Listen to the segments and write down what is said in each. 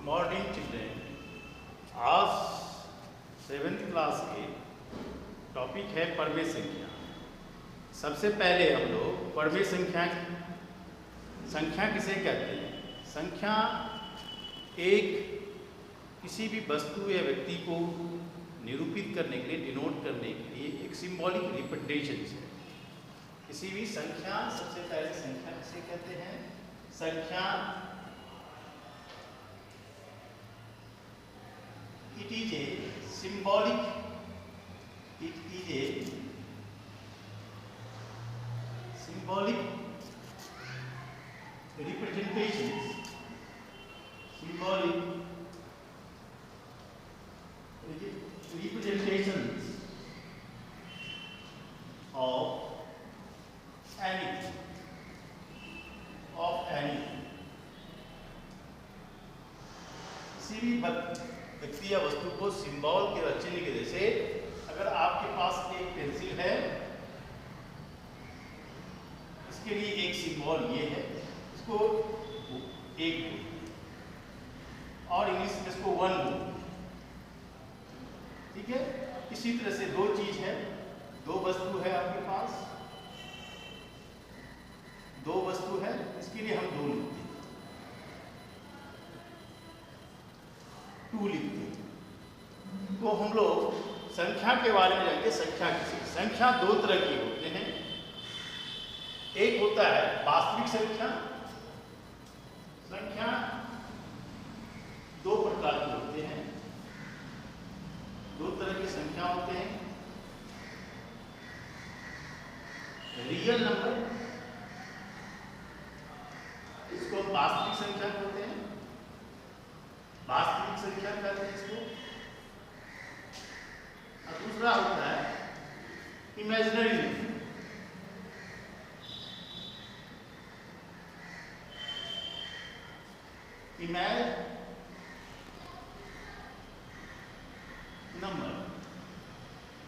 Morning children, आज 7th class के topic है परमेय संख्या। सबसे पहले हम लोग परमेय संख्या किसे कहते हैं? संख्या एक किसी भी वस्तु या व्यक्ति को निरूपित करने के लिए, डिनोट करने के लिए एक सिंबॉलिक रिप्रेजेंटेशन है। किसी भी संख्या, सबसे पहले संख्या किसे कहते हैं? संख्या it is a symbolic representations of anything, किसी भी व्यक्ति या वस्तु को सिंबल के चिन्ह के जैसे अगर आपके पास एक पेंसिल है, इसके लिए एक सिंबल ये है, इसको एक और इंग्लिश में इसको वन, ठीक है। इसी तरह से दो चीज है, दो वस्तु है आपके पास, दो वस्तु है, इसके लिए हम दो लिखते हैं, टू लिखते हैं। तो हम लोग संख्या के बारे में जाएंगे। संख्या दो तरह के होते हैं। एक होता है वास्तविक संख्या दो प्रकार के होते हैं, दो तरह की संख्या होते हैं। रियल नंबर, इसको वास्तविक संख्या कहते हैं, वास्तविक संख्या कहते हैं इसको। और दूसरा होता है इमेजिनरी नंबर।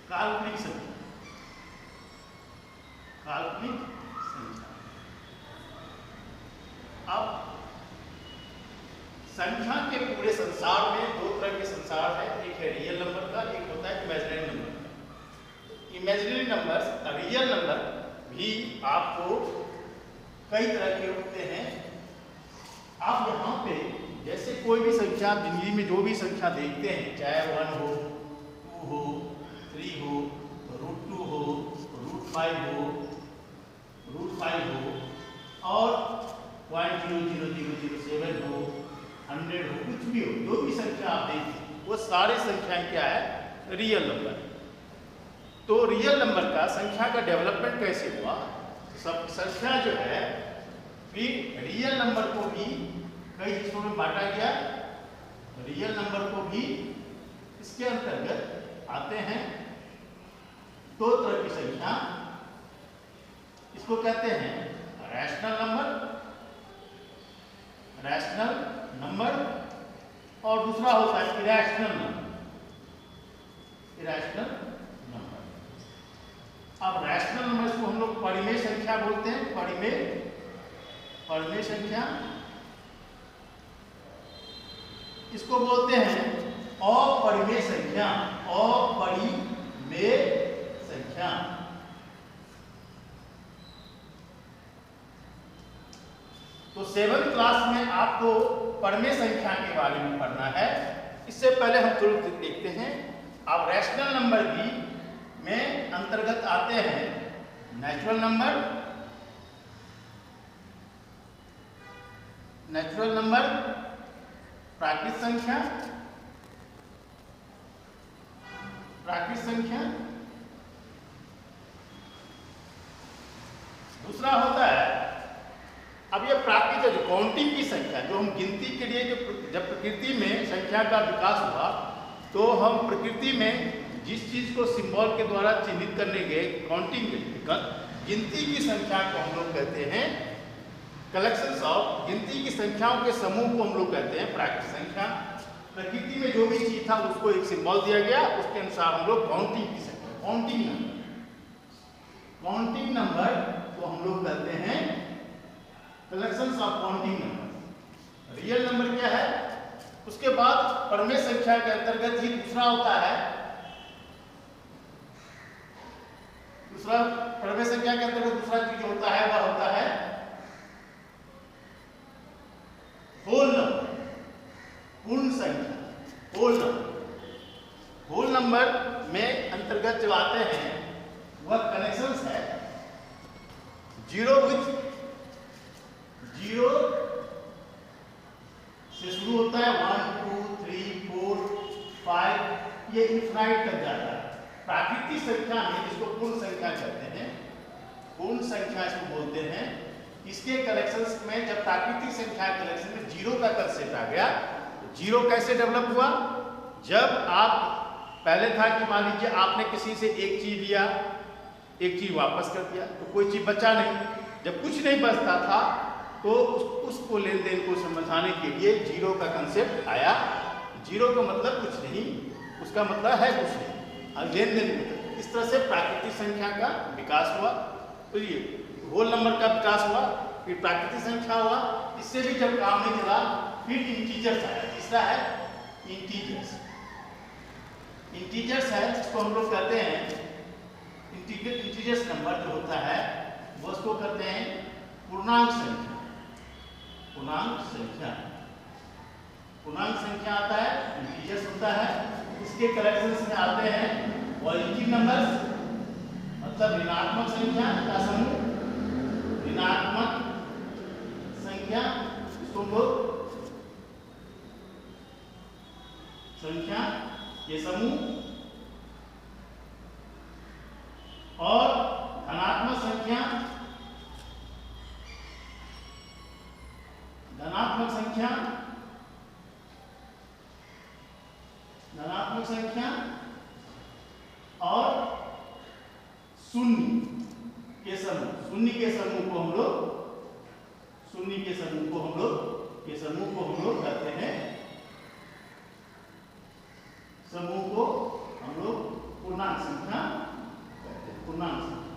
काल्पनिक संख्या, अब संख्या के पूरे संसार में दो तरह के संसार है, एक है रियल नंबर का, एक होता है इमेजिनरी नंबर का। इमेजिनरी नंबर, रियल नंबर भी आपको कई तरह के होते हैं। आप यहाँ पे जैसे कोई भी संख्या, जिंदगी में जो भी संख्या देखते हैं, चाहे 1 हो, 2 हो, 3 हो, √2 हो, √5 हो, √5 हो और 0.00007 हो, 100 हो, कुछ भी हो, जो भी संख्या आप देखते वो सारे संख्याएं क्या है? Real number. तो रियल नंबर का संख्या का डेवलपमेंट कैसे हुआ? सब संख्या जो है फिर रियल नंबर को भी कई हिस्सों में बांटा गया। रियल नंबर को भी इसके अंतर्गत आते हैं दो तरह की संख्या। इसको कहते हैं रैशनल नंबर और दूसरा होता है इरैशनल नंबर। अब रैशनल नंबर को हम लोग परिमेय संख्या बोलते हैं। परिमेय संख्या इसको बोलते हैं अपरिमेय संख्या। तो 7th क्लास में आपको परमेय संख्या के बारे में पढ़ना है। इससे पहले हम तुरंत देखते हैं, अब रैशनल नंबर भी में अंतर्गत आते हैं नेचुरल नंबर, प्राकृतिक संख्या, दूसरा होता है, अब ये प्राकृतिक जो काउंटिंग की संख्या, जो हम गिनती के लिए जब प्रकृति में संख्या का विकास हुआ तो हम प्रकृति में जिस चीज को सिंबल के द्वारा चिन्हित करने गए, काउंटिंग गिनती की संख्या को हम लोग कहते हैं कलेक्शंस ऑफ, गिनती की संख्याओं के समूह को हम लोग कहते हैं प्राकृतिक संख्या। प्रकृति में जो भी चीज था उसको एक सिंबल दिया गया, उसके अनुसार हम लोग काउंटिंग की संख्या, काउंटिंग नंबर को हम लोग कहते हैं collections of counting number. Real number क्या है? उसके बाद परमेय संख्या के अंतर्गत ही दूसरा होता है, दूसरा परमेय संख्या के अंतर्गत दूसरा चीज होता है वह होता है होल नंबर, पूर्ण संख्या, होल नंबर। होल नंबर में अंतर्गत जो आते हैं वह कनेक्शंस है जीरो विथ जीरो से शुरू होता है, 1 2 3 4 5 ये इन्फिनाइट तक जाता है। प्राकृतिक संख्या में जिसको पूर्ण संख्या कहते हैं, पूर्ण संख्या इसको बोलते हैं, इसके कलेक्शंस में जब प्राकृतिक संख्या कलेक्शन में जीरो का कंसेप्ट आ गया, तो जीरो कैसे डेवलप हुआ? जब आप पहले था कि मान लीजिए आपने किसी से एक चीज लिया, एक चीज वापस कर दिया तो कोई चीज बचा नहीं, जब कुछ नहीं बचता था तो उसको लेन देन को समझाने के लिए जीरो का कंसेप्ट आया। जीरो का मतलब कुछ नहीं, उसका मतलब है कुछ नहीं, और लेन देन इस तरह से प्राकृतिक संख्या का विकास हुआ। तो ये होल नंबर का विकास हुआ, फिर प्राकृतिक संख्या हुआ, इससे भी जब काम नहीं चला फिर इंटीजर्स आया। तीसरा है इंटीजर्स। इंटीजर्स है जिसको हम लोग कहते हैं इंटीजर्स नंबर जो होता है वो उसको कहते हैं पूर्णांक संख्या। पूर्णांक संख्या, पूर्णांक संख्या आता है, इंटीजर्स होता है, इसके कलेक्शंस में आते हैं पॉजिटिव नंबर्स मतलब ऋणात्मक संख्या का समूह, ऋणात्मक संख्या इसको लोग संख्या ये समूह, और धनात्मक संख्या, धनात्मक संख्या, धनात्मक संख्या और शून्य के समूह, शून्य के समूह को हम लोग, शून्य के समूह को हम लोग, ये समूह को हम लोग कहते हैं, समूह को हम लोग पूर्णांक संख्या कहते हैं, पूर्णांक संख्या।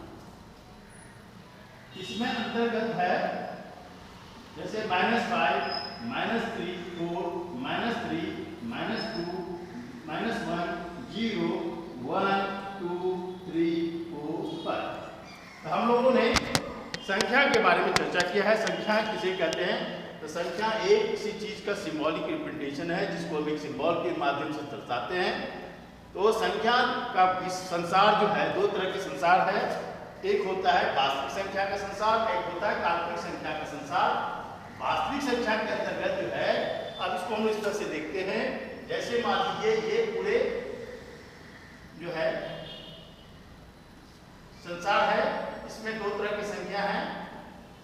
इसमें अंतर्गत है जैसे -5, -3 4 -3 -2 -1 0 1 2 3 4 5। तो हम लोगों ने संख्या के बारे में चर्चा किया है। संख्या किसे कहते हैं? तो संख्या एक किसी चीज का सिंबॉलिक रिप्रेजेंटेशन है जिसको हम एक सिंबल के माध्यम से दर्शाते हैं। तो संख्या का संसार जो है, दो तरह के संसार है, एक होता है वास्तविक संख्या का संसार, एक होता है काल्पनिक संख्या का संसार। वास्तविक संख्या के अंतर्गत जो है, अब इसको हम इस तरह से देखते हैं, जैसे मान लीजिए ये पूरे जो है संसार है, इसमें दो तरह की संख्या है।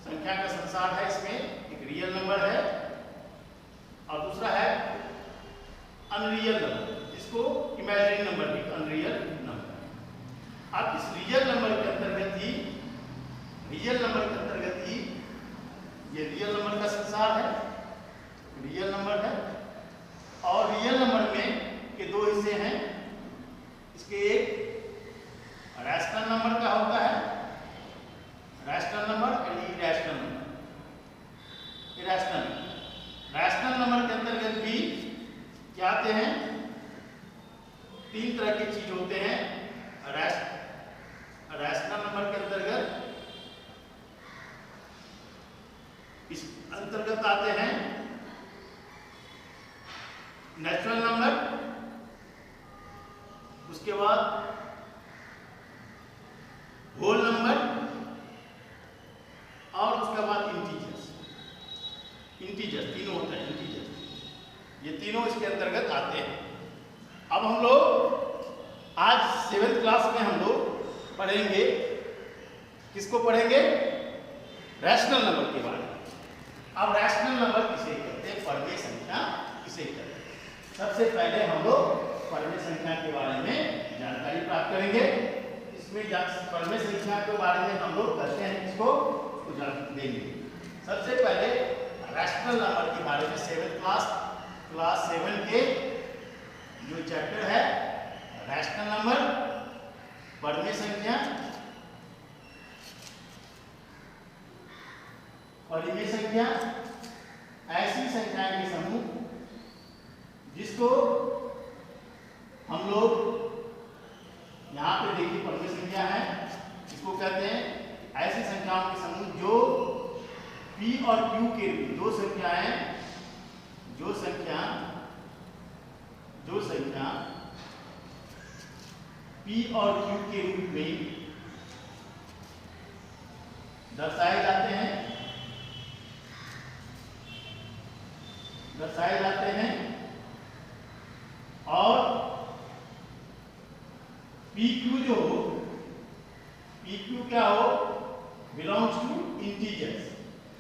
संख्या का संसार है, इसमें एक रियल नंबर है और दूसरा है अनरियल नंबर, जिसको इमेजिनरी नंबर भी, अनरियल नंबर। अब इस रियल नंबर के अंतर्गत ही, रियल नंबर के अंतर्गत ही ये रियल नंबर का संसार है, रियल नंबर है। और रियल नंबर में के दो हिस्से हैं, इसके एक रैशनल नंबर का होता है, रैशनल नंबर और irrational number. Irrational, rational number के अंतर्गत भी क्या आते हैं? तीन तरह की चीज होते हैं। रैशनल नंबर के अंतर्गत इस अंतर्गत आते हैं नेचुरल नंबर, उसके बाद होल नंबर और उसके बाद इंटीजर्स। इंटीजर तीनों होते हैं, इंटीजर, ये तीनों इसके अंतर्गत आते हैं। अब हम लोग आज 7th क्लास में हम लोग पढ़ेंगे, किसको पढ़ेंगे? रैशनल नंबर के बारे में। अब रैशनल नंबर किसे कहते हैं? परमेय संख्या किसे कहते हैं? सबसे पहले हम लोग परमेय संख्या के बारे में जानकारी प्राप्त करेंगे। इसमें परमेय संख्या के बारे में हम लोग कहते हैं, इसको देंगे। सबसे पहले रैशनल नंबर के बारे में 7th क्लास 7 के जो चैप्टर है रैशनल नंबर, परमेय संख्या, परिमेय संख्या, ऐसी संख्याएं के समूह जिसको हम लोग यहाँ पे देखिए परमेय संख्या है, इसको कहते हैं ऐसी संख्याओं के समूह जो P और Q के रूप दो संख्याएं जो संख्या P और Q के रूप में दर्शाए जाते हैं और PQ जो हो, PQ क्या हो, बिलोंग्स टू इंटीजर्स,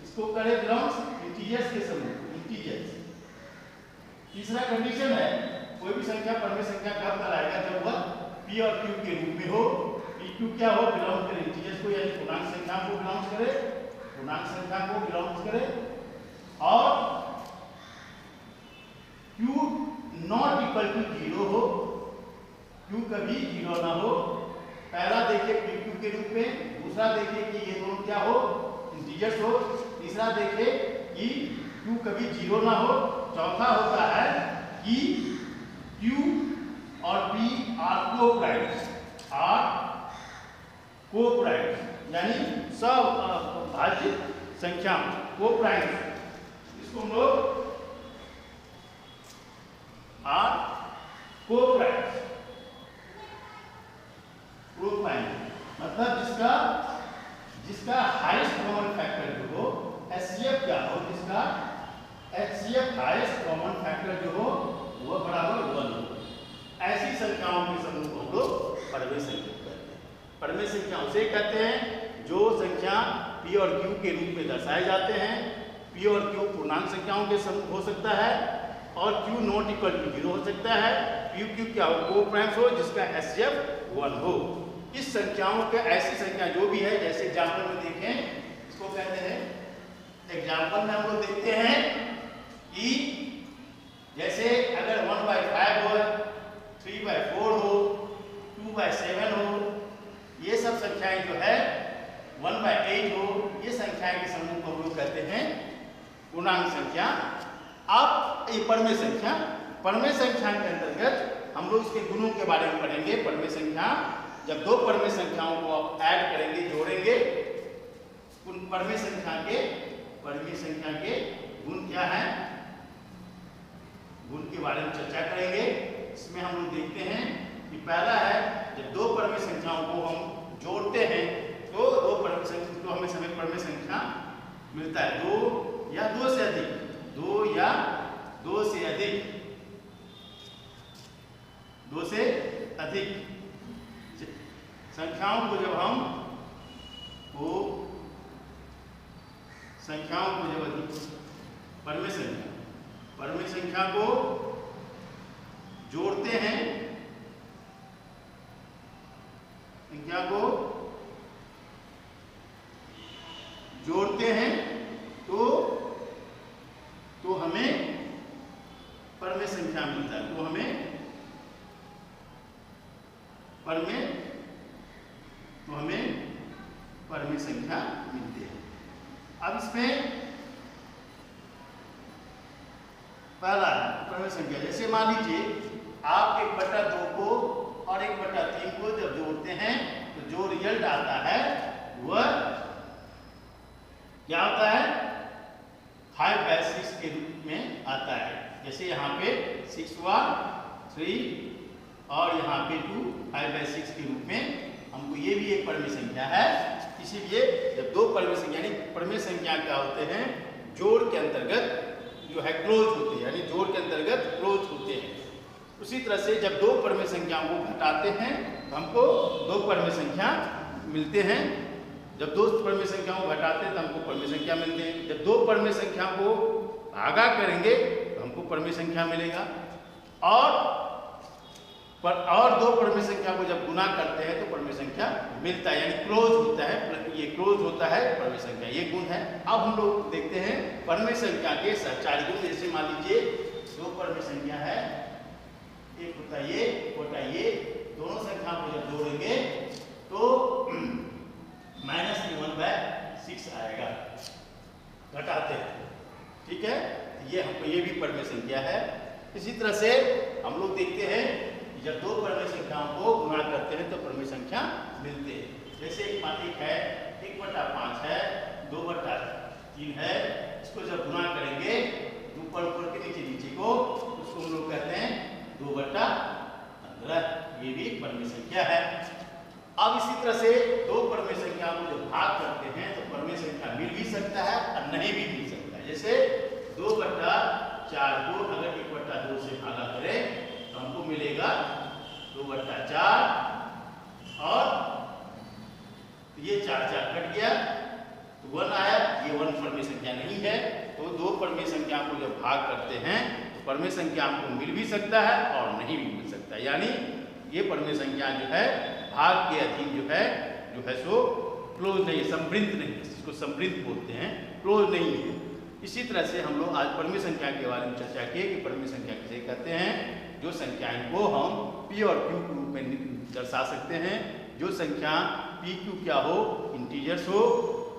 इसको करें बिलोंग्स इंटीजर्स के समूह, इंटीजर्स। तीसरा कंडीशन है कोई भी संख्या परमेय संख्या कब कहलाएगा, जब वह P और Q के रूप में हो। PQ क्या हो, बिलोंग करे इंटीजर्स को, यानी पूर्णांक संख्या को बिलोंग्स करे, पूर्णांक संख्या को बिलोंग्स करे। और Q नॉट इक्वल टू 0 हो, Q कभी 0 ना हो। पहला देखिए PQ के रूप में, दूसरा देखिए कि ये दोनों क्या हो, इंटीजर्स हो, तीसरा देखिए कि Q कभी 0 ना हो। चौथा होता है कि Q और P आर कोप्राइम्स, यानी सभाज्य संख्या, कोप्राइम्स, इसको हम लोग आर कोप्राइम्स, मतलब जिसका हाईएस्ट कॉमन फैक्टर जो हो, HCF क्या हो, जिसका HCF हाईएस्ट कॉमन फैक्टर जो हो वह बराबर 1 हो। ऐसी संख्याओं के समूह को हम लोग परमेय संख्या कहते हैं। परमेय संख्या उसे कहते हैं जो संख्या P और Q के रूप में दर्शाए जाते हैं। P और Q पूर्णांक संख्याओं के समूह हो सकता है और Q नॉट इक्वल टू 0 हो सकता है। PQ क्या हो, कोप्राइम्स हो जिसका HCF 1 हो। इस संख्याओं के ऐसी संख्या जो भी है, जैसे एग्जाम्पल में देखें, इसको कहते हैं, एग्जाम्पल में हम लोग देखते हैं कि जैसे अगर 1/5 हो, 3/4 हो, 2/7 हो, ये सब संख्याएं जो है 1/8 हो, ये संख्याएं के समूह को हम लोग कहते हैं पूर्णांक संख्या। अब ये परमेय संख्या के अंतर्गत हम लोग इसके गुणों के बारे में पढ़ेंगे। परमेय संख्या, जब दो परमेय संख्याओं को आप ऐड करेंगे, जोड़ेंगे, उन परमेय संख्या के गुण क्या है, गुण के बारे में चर्चा करेंगे। इसमें हम लोग देखते हैं कि पहला है, जब दो परमेय संख्याओं को हम जोड़ते हैं तो दो परमेय संख्या तो हमें समय परमेय संख्या मिलता है, दो या दो से अधिक संख्याओं को जब परमेय संख्या को जोड़ते हैं, तो हमें परमेय संख्या मिलता है, परमेय संख्या मिलती है। अब इसमें पहला परमेय संख्या, जैसे मान लीजिए आप 1/2 को और 1/3 को जब जोड़ते हैं तो जो रिजल्ट आता है वह क्या होता है, 5/6 के रूप में आता है। जैसे यहाँ पे 6 हुआ 3 और यहाँ पे 2, 5/6 के रूप में हमको ये भी एक परमेय संख्या है। इसीलिए जब दो परमेय संख्या, यानी परमेय संख्या क्या होते हैं, जोड़ के अंतर्गत जो है क्लोज होते हैं, यानी जोड़ के अंतर्गत क्लोज होते हैं। उसी तरह से जब दो परमेय संख्याओं को घटाते हैं तो हमको दो परमेय संख्या मिलते हैं। जब दो परमेय संख्याओं को घटाते हैं तो हमको परमेय संख्या मिलते हैं। जब दो परमेय संख्या को भागा करेंगे तो हमको परमेय संख्या मिलेगा, और दो परमेय संख्या को जब गुना करते हैं तो परमेय संख्या मिलता है, यानी क्लोज होता है, ये क्लोज होता है परमेय संख्या, ये गुण है। अब हम लोग देखते हैं परमेय संख्या के सहचारी गुण। जैसे मान लीजिए दो परमेय संख्या है, एक होता है ये, होता है ये, दोनों संख्या को जब जोड़ेंगे तो -1/6 आएगा, घटाते हैं, ठीक है। ये हमको ये भी परमेय संख्या है। इसी तरह से हम लोग देखते हैं कि जब दो परमेय संख्याओं को गुणा करते हैं तो परमेय संख्या मिलते हैं। जैसे एक है 1/5 है, 2/3 है, इसको जब गुणा करेंगे ऊपर ऊपर के नीचे नीचे को, उसको हम लोग कहते हैं 2/15। ये भी परमेय संख्या है। अब इसी तरह से दो परमेय संख्याओं को जब भाग करते हैं तो परमेय संख्या मिल भी सकता है और नहीं भी मिल सकता है। जैसे 2/4 को अगर 1/2 से भागा करें तो हमको मिलेगा 2/4 और ये 4 कट गया तो 1 आया। ये 1 परमेय संख्या नहीं है। तो दो परमेय संख्या को जब भाग करते हैं तो परमेय संख्या हमको मिल भी सकता है और नहीं भी मिल सकता है। यानी ये परमेय संख्या जो है भाग के अधीन जो है सो क्लोज नहीं, संवृत नहीं है, जिसको संवृत बोलते हैं, क्लोज नहीं है। इसी तरह से हम लोग आज परमेय संख्या के बारे में चर्चा किए कि परमेय संख्या किसे कहते हैं। जो संख्याएं को हम P और Q के रूप में दर्शा सकते हैं। जो संख्या P Q क्या हो, इंटीजर्स हो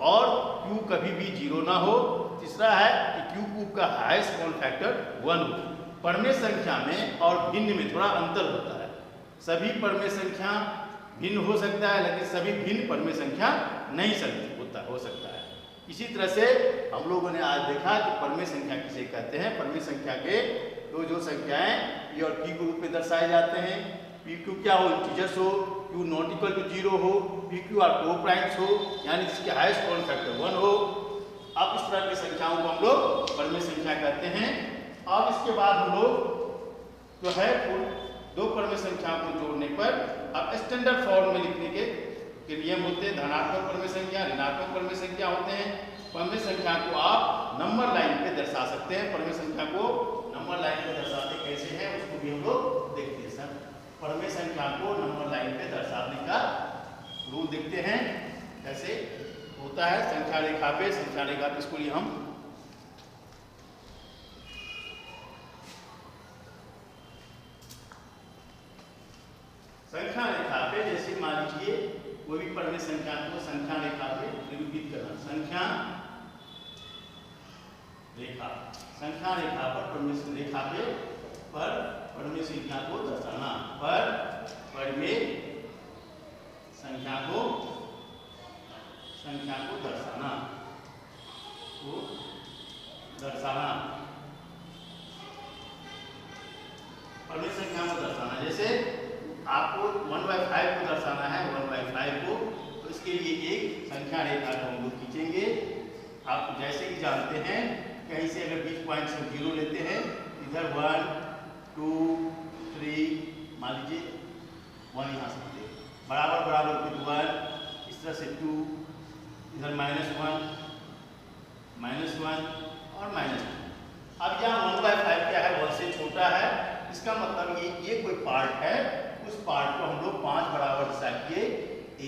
और Q कभी भी 0 ना हो। तीसरा है कि Q का हाईएस्ट कॉमन फैक्टर 1 हो। परमेय संख्या में और भिन्न में थोड़ा अंतर होता है। सभी परमेय संख्या भिन्न हो सकता है लेकिन सभी भिन्न परमेय संख्या नहीं हो सकता है। इसी तरह से हम लोगों ने आज देखा कि परमेय संख्या किसे कहते हैं। परमेय संख्या के जो संख्याएं P और Q के रूप में दर्शाए जाते हैं। P Q क्या हो, इंटीजर्स हो, Q नॉट इक्वल टू 0 हो, P Q आर कोप्राइम्स हो, यानी जिसके हाईएस्ट कॉमन फैक्टर 1 हो। अब इस तरह की संख्याओं को हम लोग परमेय संख्या कहते हैं। अब इसके बाद हम लोग जो है दो परमेय संख्याओं को जोड़ने पर अब स्टैंडर्ड फॉर्म में लिखने के नियम होते हैं। धनात्मक परमेय संख्या, ऋणात्मक परमेय संख्या होते हैं। परमेय संख्या को आप नंबर लाइन पे दर्शा सकते हैं। परमेय संख्या को नंबर लाइन पे दर्शाते कैसे हैं उसको भी हम लोग देखते हैं। सर परमेय संख्या को नंबर लाइन पे दर्शाने का रूल देखते हैं कैसे होता है। संख्या रेखा पे इसको लिए हम संख्या रेखा पे, जैसे मान लीजिए कोई भी परमेय संख्या को संख्या रेखा पे निरूपित करना। संख्या रेखा पर परमेय रेखा पे पर परमेय संख्या को दर्शाना। पर परमेय संख्या को दर्शाना परमेय संख्या को दर्शाना। जैसे आपको 1/5 को दर्शाना है, 1/5 को, तो इसके लिए एक संख्या रेखा को हम लोग खींचेंगे। आप जैसे कि जानते हैं कहीं से अगर बीच पॉइंट से 0 लेते हैं, इधर 1 2 3 मान लीजिए 1 यहाँ से बराबर फिर 1, इस तरह से 2, इधर -1 और -2। अब यहाँ 1/5 क्या है, 1 से छोटा है। इसका मतलब ये कोई पार्ट है, उस पार्ट को हम लोग 5 बराबर हिस्सा किए।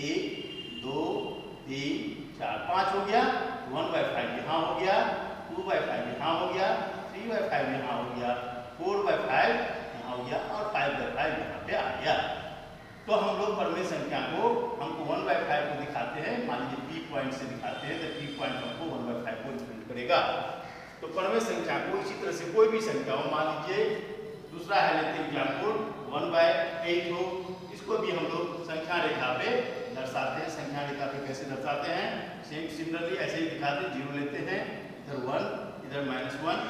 1 2 3 4 5 हो गया। 1/5 यहाँ हो गया, 2/5 यहाँ हो गया, 3/5 यहाँ हो गया, 4/5 यहाँ हो गया और 5/5 यहाँ पे आ गया। तो हम लोग परमेय संख्या को हमको 1/5 को दिखाते हैं, मान लीजिए P पॉइंट से दिखाते हैं तो P पॉइंट हमको 1/5 को रिप्रेजेंट करेगा। तो परमेय संख्या को इसी तरह से कोई भी संख्या हो, मान लीजिए दूसरा है लेते हैं एग्जाम्पल 1/8 हो, इसको भी हम लोग संख्या रेखा पे दर्शाते हैं। संख्या रेखा पे कैसे दर्शाते हैं, सिमिलरली ऐसे ही दिखाते हैं। 0 लेते हैं, इधर 1 इधर -1।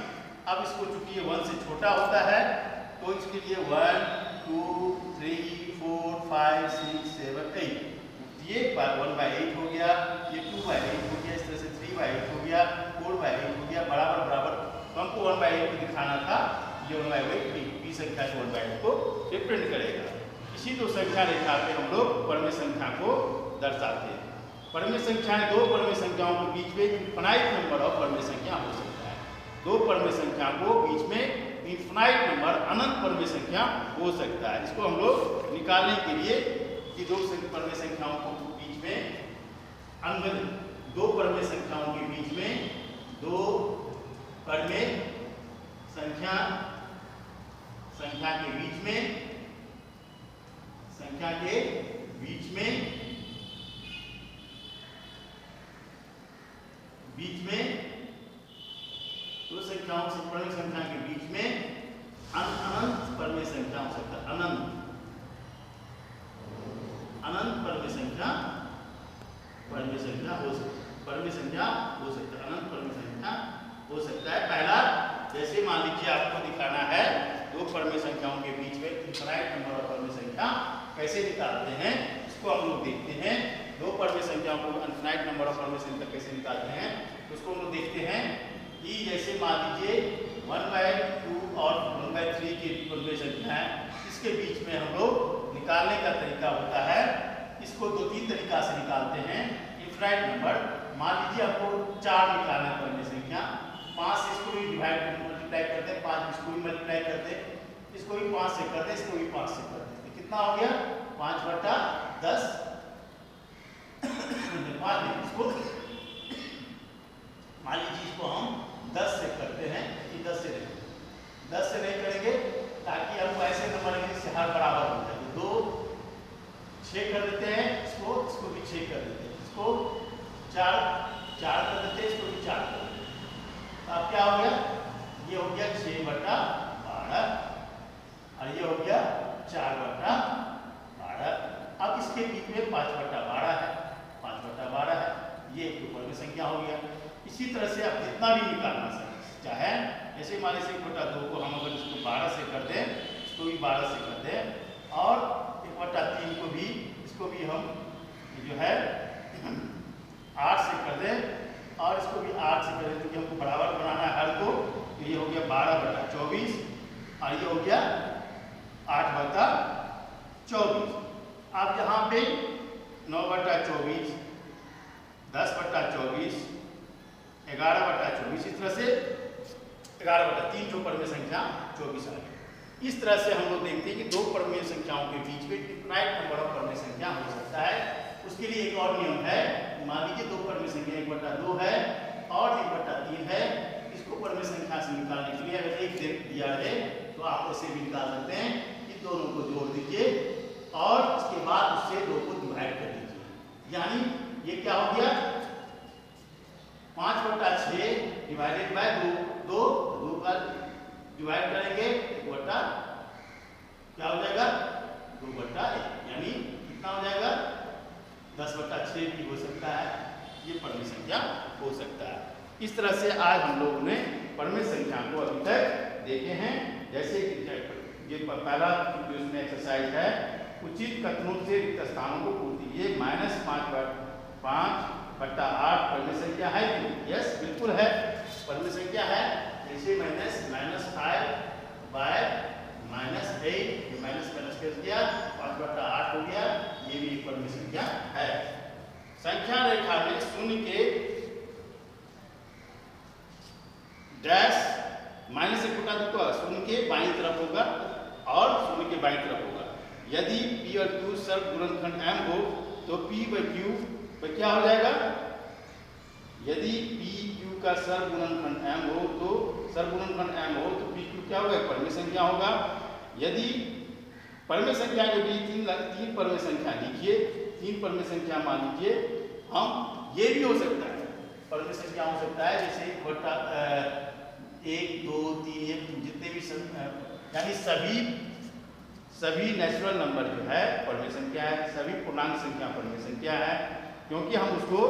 अब इसको चूंकि ये 1 से छोटा होता है तो इसके लिए 1 2 3 4 5 6 7 8, ये 1/8 हो गया, ये 2/8 हो गया, इस तरह से 3/8 हो गया, 4/8 हो गया, बराबर। तो हमको 1/8 को दिखाना था, ये 1/8 P संख्या से 1/8 को रिप्रेजेंट करेगा। इसी दो संख्या रेखा पे हम लोग परमेय संख्या को दर्शाते हैं। परमेय संख्याएं दो परमेय संख्याओं के बीच में इनफाइनाइट नंबर ऑफ परमेय संख्या हो सकता है। दो परमेय संख्या को बीच में इनफाइनाइट नंबर अनंत परमेय संख्या हो सकता है। इसको हम लोग निकालने के लिए कि दो परमेय संख्याओं को बीच में दो परमेय संख्याओं के बीच में दो परमेय संख्या के बीच में दो संख्याओं से परमेय संख्या के बीच में अंत संख्या परमेय संख्या हो सकता है, परमेय संख्या हो सकता है, अनंत परमेय संख्या हो सकता है। पहला, जैसे मान लीजिए आपको दिखाना है दो परमेय संख्याओं के बीच में इनफाइनाइट नंबर ऑफ परमेय संख्या कैसे निकालते हैं, इसको हम लोग देखते हैं। दो परमेय संख्याओं को इनफाइनाइट नंबर ऑफ परमेय संख्या कैसे निकालते हैं, उसको हम लोग देखते हैं कि जैसे मान लीजिए 1/2 और 1/3 की परमेय संख्या है, इसके बीच में हम लोग निकालने का तरीका होता है, इसको 2-3 तरीका से निकालते हैं। इनफाइनाइट नंबर, मान लीजिए आपको 4 निकालना है परमेय संख्या, 5 से इसको भी डिवाइड मल्टीप्लाई करते हैं, 5 इसको भी मल्टीप्लाई करते हैं, इसको भी 5 से करते हैं, इसको भी 5 से करते हैं, कितना हो गया 5/10। इसको मान लीजिए इसको हम 10 से करते हैं, कि 10 से नहीं करेंगे ताकि हमको ऐसे नंबर जिससे हर बराबर हो जाए। 2 6 कर देते हैं, इसको भी 6 कर देते हैं, इसको 4 कर देते हैं, इसको भी 4 कर देते हैं। तो अब क्या हो गया, ये हो गया 6/12 और ये हो गया 4/12। अब इसके बीच में 5/12 है, 5/12 है, ये एक परमेय संख्या हो गया। इसी तरह से आप जितना भी निकालना चाहे, जैसे मान लीजिए 1/2 को हम अगर इसको 12 से कर दें, इसको भी 12 से कर दें, और 1/3 को भी, इसको भी हम जो है 8 से कर दें, और इसको भी 8 से कर दें, क्योंकि हमको बराबर बनाना है हर को। तो ये हो गया 12/24 और ये हो गया 8/24। अब यहाँ पे 9/24, 10/24, 11/24, इस तरह से 11/3 जो परमेय संख्या 24 आ गई। इस तरह से हम लोग देखते हैं कि दो परमेय संख्याओं के बीच में इनफाइनाइट नंबर ऑफ परमेय संख्या हो सकता है। उसके लिए एक और नियम है, मान लीजिए दो परमेय संख्या 1/2 है और 1/3 है, इसको परमेय संख्या से निकालने के लिए अगर एक दिया है तो आप उसे भी निकाल सकते हैं कि दोनों को जोड़ दीजिए और उसके बाद उससे 2 को डिवाइड कर दीजिए। यानी ये क्या हो गया, 5/6 डिवाइडेड बाय 2 का डिवाइड करेंगे 1/, क्या हो जाएगा 2/1, यानी कितना हो जाएगा 10/6 भी हो सकता है, ये परमेय संख्या हो सकता है। इस तरह से आज हम लोगों ने परमेय संख्या को अभी तक देखे हैं। जैसे ये पहला जो इसमें एक्सरसाइज है, उचित कथनों से रिक्त स्थानों को पूर्ति, ये -5/8 परमेय संख्या है कि? यस, बिल्कुल है, परमेय संख्या है। जैसे -5/-8, माइनस कर दिया, 5/8 हो गया, ये भी परमेय संख्या है। संख्या रेखा में शून्य के डैश माइनस से उठा तो शून्य के बाईं तरफ होगा और शून्य के बाईं तरफ होगा। यदि P और Q सर्व गुणनखंड M हो तो P/Q क्या हो जाएगा, यदि P Q का सर्व गुणनखंड M हो तो PQ क्या होगा, परमेय संख्या होगा। यदि परमेय संख्या के बीच 3 परमेय संख्या लिखिए, 3 परमेय संख्या मान लीजिए, हम ये भी हो सकता है, परमेय संख्या हो सकता है जैसे 1 2 3 ये जितने भी यानी सभी नेचुरल नंबर जो है परमेय संख्या है, सभी पूर्णांक संख्या परमेय संख्या है, क्योंकि हम उसको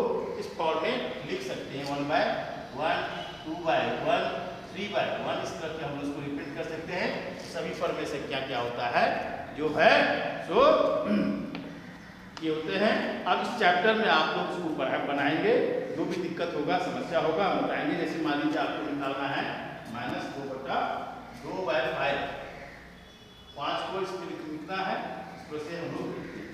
इस फॉर्म में लिख सकते हैं 1/1, 2/1, 3/1, इस तरह से हम उसको रिप्रेजेंट कर सकते हैं। सभी परमेय संख्या क्या होता है जो है सो ये होते हैं। अब इस चैप्टर में आप लोग उसको बनाएंगे, जो भी दिक्कत होगा समस्या होगा हम बताएंगे। जैसे मान लीजिए आपको निकालना है -2/2/5, 5 को इसमें लिखना है, इस तरह से हम लोग लिखते हैं।